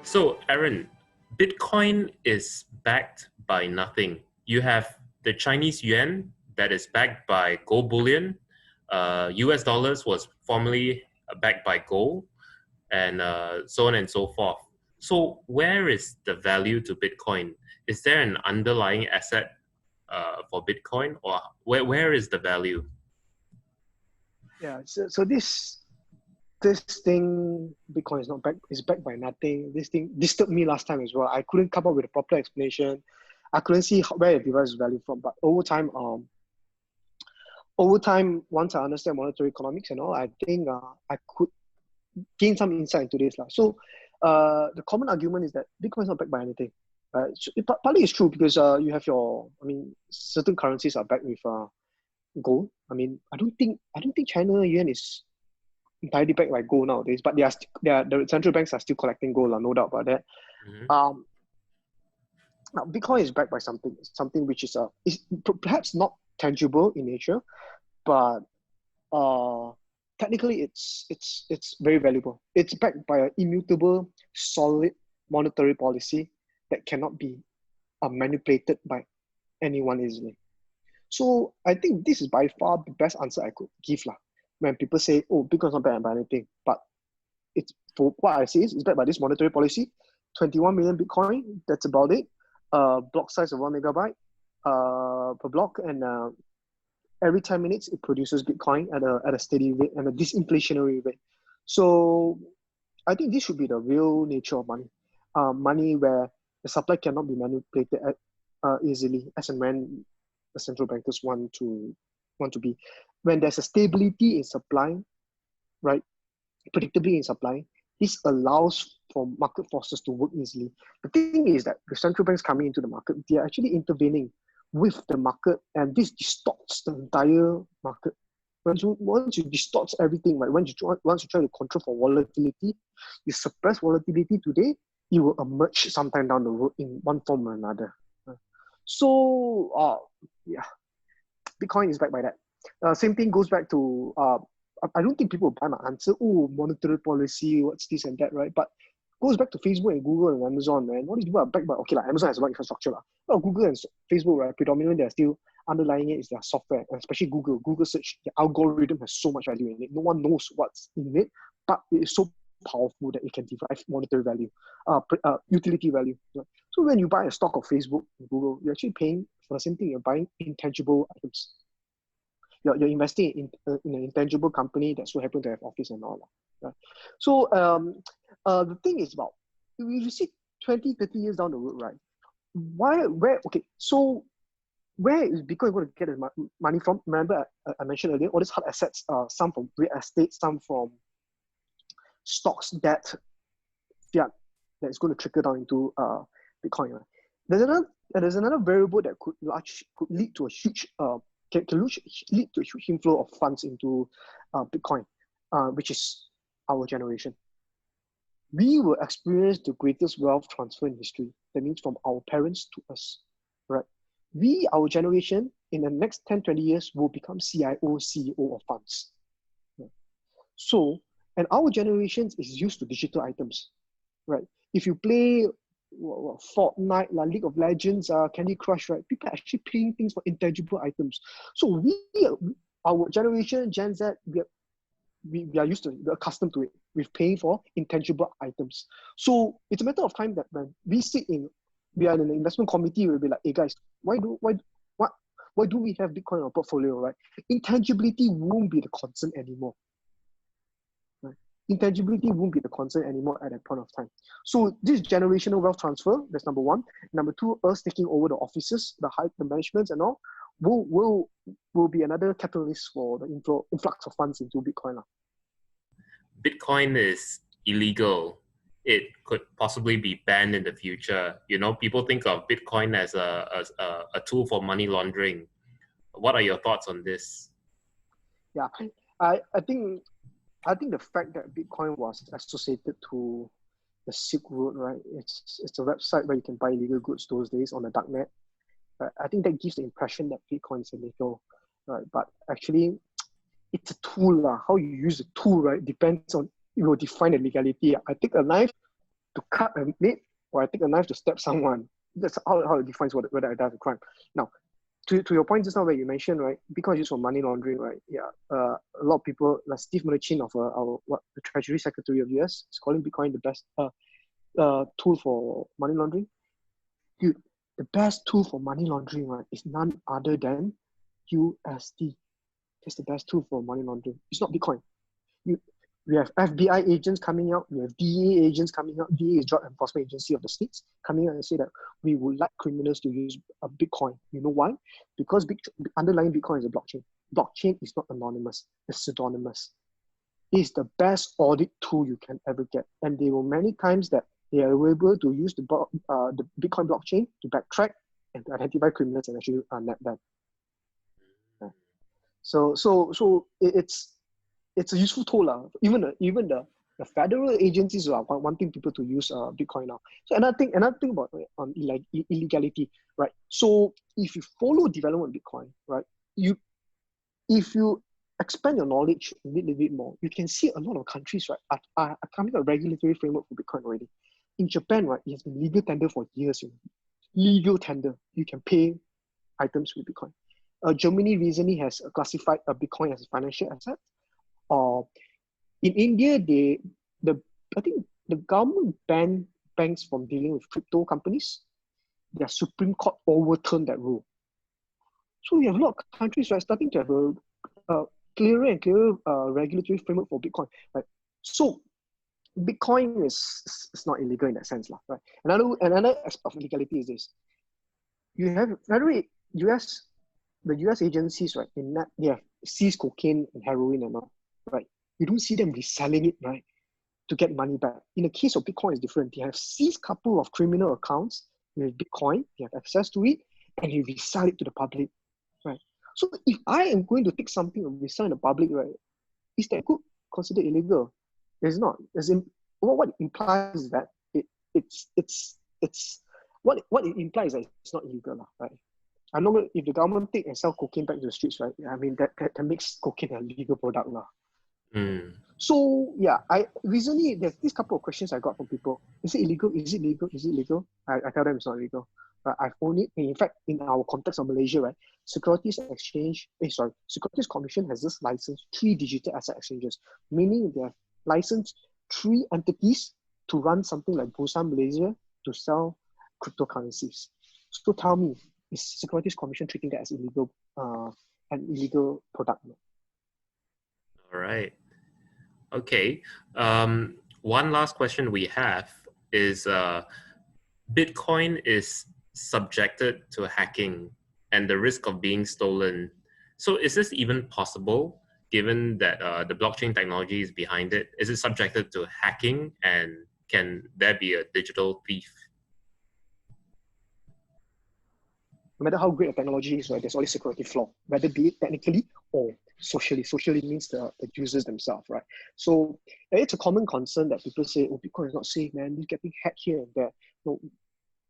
So, Aaron, Bitcoin is backed by nothing. You have the Chinese yuan that is backed by gold bullion. US dollars was formerly backed by gold, and so on and so forth. So, where is the value to Bitcoin? Is there an underlying asset for Bitcoin, or where is the value? Yeah, so this thing, Bitcoin is not backed, is backed by nothing. This thing disturbed me last time as well. I couldn't come up with a proper explanation. I couldn't see where it derives value from. But over time, once I understand monetary economics and all, I think I could gain some insight into this. So the common argument is that Bitcoin is not backed by anything. So partly it's true because you have certain currencies are backed with gold. I don't think China yuan is entirely backed by gold nowadays, but the central banks are still collecting gold, no doubt about that. Mm-hmm. Now Bitcoin is backed by something which is perhaps not tangible in nature, but technically it's very valuable. It's backed by an immutable, solid monetary policy that cannot be manipulated by anyone easily. So I think this is by far the best answer I could give when people say, oh, Bitcoin's not backed by anything. But it's, for what I say, it's backed by this monetary policy. 21 million Bitcoin, that's about it. Block size of 1 megabyte per block, and every 10 minutes it produces Bitcoin at a steady rate and a disinflationary rate. So I think this should be the real nature of money. Money where the supply cannot be manipulated easily as and when the central bankers want to be. When there's a stability in supply, right, predictably in supply, this allows for market forces to work easily. The thing is that the central banks coming into the market, they are actually intervening with the market, and this distorts the entire market. Once you distort everything, right? Once you try to control for volatility, you suppress volatility today, it will emerge sometime down the road in one form or another. So yeah, Bitcoin is backed by that. Same thing goes back to I don't think people buy my answer. Oh, monetary policy, what's this and that, right? But goes back to Facebook and Google and Amazon, man. All these people are backed by, okay, Amazon has a lot of infrastructure. Well, Google and Facebook, right, predominantly they're still underlying it is their software, especially Google. Google search, the algorithm has so much value in it. No one knows what's in it, but it is so powerful that it can derive monetary value, utility value. Right? So when you buy a stock of Facebook and Google, you're actually paying for the same thing. You're buying intangible items. You're investing in an intangible company that so happen to have office and all. Right? So the thing is about, if you see 20, 30 years down the road, right? So where is Bitcoin going to get the money from? Remember, I mentioned earlier, all these hard assets, some from real estate, some from stocks, debt, fiat, that is going to trickle down into Bitcoin. Right? There's another variable that could lead to a huge can lead to a huge inflow of funds into Bitcoin, which is our generation. We will experience the greatest wealth transfer in history. That means from our parents to us, right? Our generation, in the next 10, 20 years, will become CIO, CEO of funds. Right? So, and our generation is used to digital items, right? If you play Fortnite, League of Legends, Candy Crush, right? People are actually paying things for intangible items. So our generation, Gen Z, we are used to, we're accustomed to it. We're paying for intangible items. So it's a matter of time that when we are in an investment committee, we'll be like, hey guys, why do we have Bitcoin in our portfolio, right? Intangibility won't be the concern anymore. Intangibility won't be the concern anymore at that point of time. So this generational wealth transfer, that's number one. Number two, us taking over the offices, the managements and all, will be another catalyst for the influx of funds into Bitcoin. Bitcoin is illegal. It could possibly be banned in the future. People think of Bitcoin as a tool for money laundering. What are your thoughts on this? Yeah, I think the fact that Bitcoin was associated to the Silk Road, right? It's a website where you can buy illegal goods those days on the darknet. I think that gives the impression that Bitcoin is illegal, right? But actually, it's a tool. How you use a tool, right, depends on, you will define the legality. I take a knife, to cut a meat, or I take a knife to stab someone. That's how it defines whether I die of a crime. Now, to your point just now where you mentioned, right, Bitcoin is used for money laundering, right? Yeah, a lot of people, like Steve Mnuchin of the Treasury Secretary of US, is calling Bitcoin the best tool for money laundering. Dude, the best tool for money laundering, right, is none other than USD. It's the best tool for money laundering. It's not Bitcoin. We have FBI agents coming out. We have DEA agents coming out. DEA is Drug Enforcement Agency of the states coming out and say that we would like criminals to use a Bitcoin. You know why? Because underlying Bitcoin is a blockchain. Blockchain is not anonymous. It's pseudonymous. It's the best audit tool you can ever get. And there were many times that they are able to use the Bitcoin blockchain to backtrack and to identify criminals and actually net them. Yeah. So it's a useful tool. Even the federal agencies are wanting people to use Bitcoin now. So another thing about on illegality, right? So if you follow development of Bitcoin, right, if you expand your knowledge a little bit more, you can see a lot of countries, right, are coming up with a regulatory framework for Bitcoin already. In Japan, right, it has been legal tender for years. Legal tender, you can pay items with Bitcoin. Germany recently has classified Bitcoin as a financial asset. In India, I think the government banned banks from dealing with crypto companies. Their Supreme Court overturned that rule. So we have a lot of countries, right, starting to have a clearer and clearer regulatory framework for Bitcoin, right? So Bitcoin is not illegal in that sense, right? Another aspect of illegality is this: you have the US agencies, right? They have seized cocaine and heroin and all, right? You don't see them reselling it, right, to get money back. In the case of Bitcoin, it's different. They have seized a couple of criminal accounts with Bitcoin. They have access to it, and they resell it to the public, right? So if I am going to take something and resell in the public, right, is that considered illegal? It's not. What it implies is that what it implies is that it's not illegal, right? I'm not if the government take and sell cocaine back to the streets, right? I mean that makes cocaine a legal product, So yeah, I recently there's this couple of questions I got from people. Is it illegal? Is it legal? Is it legal? I tell them it's not illegal. I've only, in fact, in our context of Malaysia, right, Securities Commission has just licensed 3 digital asset exchanges, meaning they have licensed 3 entities to run something like Bursa Malaysia to sell cryptocurrencies. So tell me, is Securities Commission treating that as illegal, an illegal product? All right. Okay. One last question we have is Bitcoin is subjected to hacking and the risk of being stolen. So is this even possible given that the blockchain technology is behind it? Is it subjected to hacking, and can there be a digital thief? No matter how great a technology is, right, there's always security flaw, whether be it technically or socially. Socially means the users themselves, right? So it's a common concern that people say, oh, Bitcoin is not safe, man. It's getting hacked here and there. No,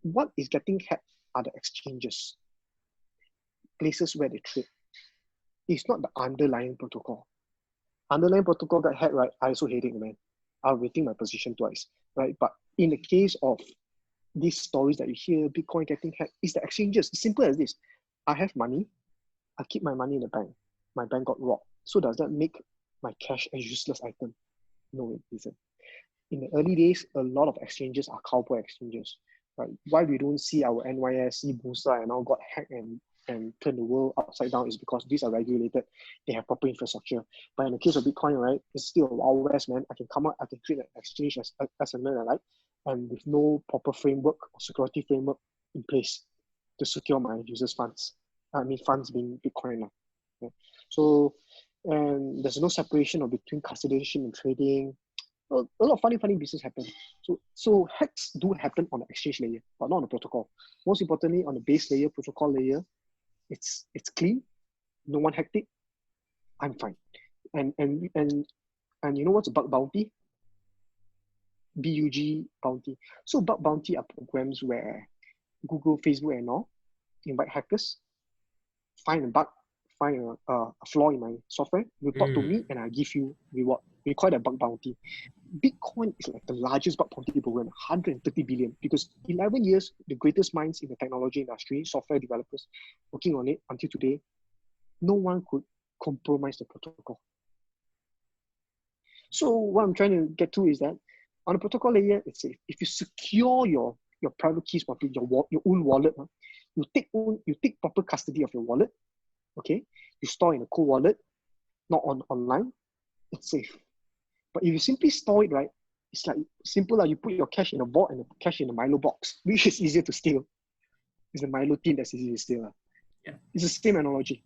what is getting hacked are the exchanges, places where they trade. It's not the underlying protocol. Underlying protocol got hacked, right? I also hate it, man. I'll rethink my position twice, right? But in the case of these stories that you hear, Bitcoin getting hacked, it's the exchanges. It's simple as this. I have money. I keep my money in the bank. My bank got robbed. So does that make my cash a useless item? No, it isn't. In the early days, a lot of exchanges are cowboy exchanges. Right? Why we don't see our NYSE, Bursa, and all got hacked and turn the world upside down is because these are regulated. They have proper infrastructure. But in the case of Bitcoin, right, it's still a wild west, man. I can come out, I can create an exchange as and when I like, and with no proper framework or security framework in place to secure my users' funds. I mean, funds being Bitcoin now. Okay? So, and there's no separation between custodianship and trading. A lot of funny business happen. So hacks do happen on the exchange layer, but not on the protocol. Most importantly, on the base layer, protocol layer, it's clean. No one hacked it. I'm fine. And you know what's a bug bounty? BUG bounty. So bug bounty are programs where Google, Facebook, and all invite hackers, find a bug, find a flaw in my software, report to me, and I give you reward. We call that bug bounty. Bitcoin is like the largest bug bounty program, 130 billion, because 11 years, the greatest minds in the technology industry, software developers, working on it until today, no one could compromise the protocol. So what I'm trying to get to is that on the protocol layer, it's safe. If you secure your private keys properly, your own wallet, you take proper custody of your wallet, okay? You store in a cold wallet, not online, it's safe. But if you simply store it, right, it's like simple. You put your cash in a vault and the cash in a Milo box, which is easier to steal. It's the Milo tin that's easy to steal. Yeah. It's the same analogy.